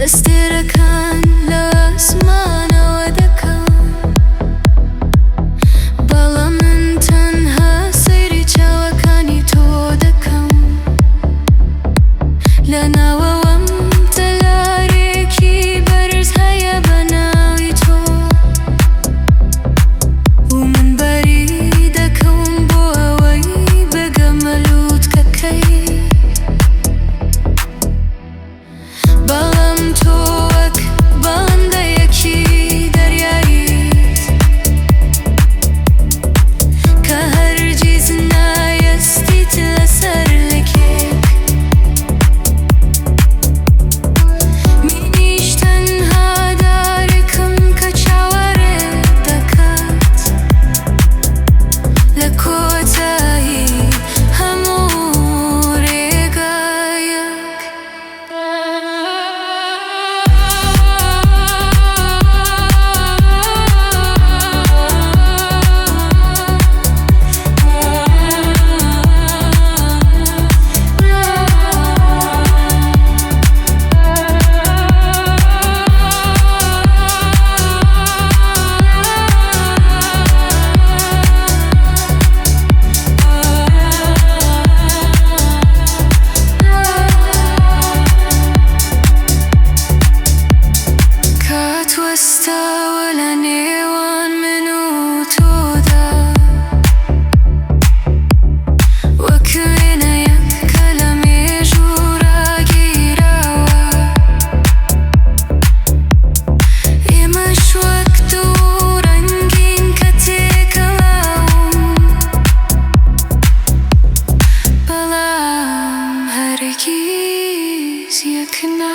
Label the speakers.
Speaker 1: دستركان لأسمان ودكان بلا من تنها سيري چاوكاني تو دكان لنا وومت لاريكي برز هيا بناوي تو ومن بريدك ومبووي بقملوت ككي توك بانده یکی دریاییت که هرگز نایستیت لسر لکیک منیش تنها دارکم که چاوره دکات لکوتایی همو ریگایک واستولني وان منو تودا وكوينا يك كلامي جورا جيراوا يمش وقتو رنگين كتيك لاوم بلام هرگيز يكنا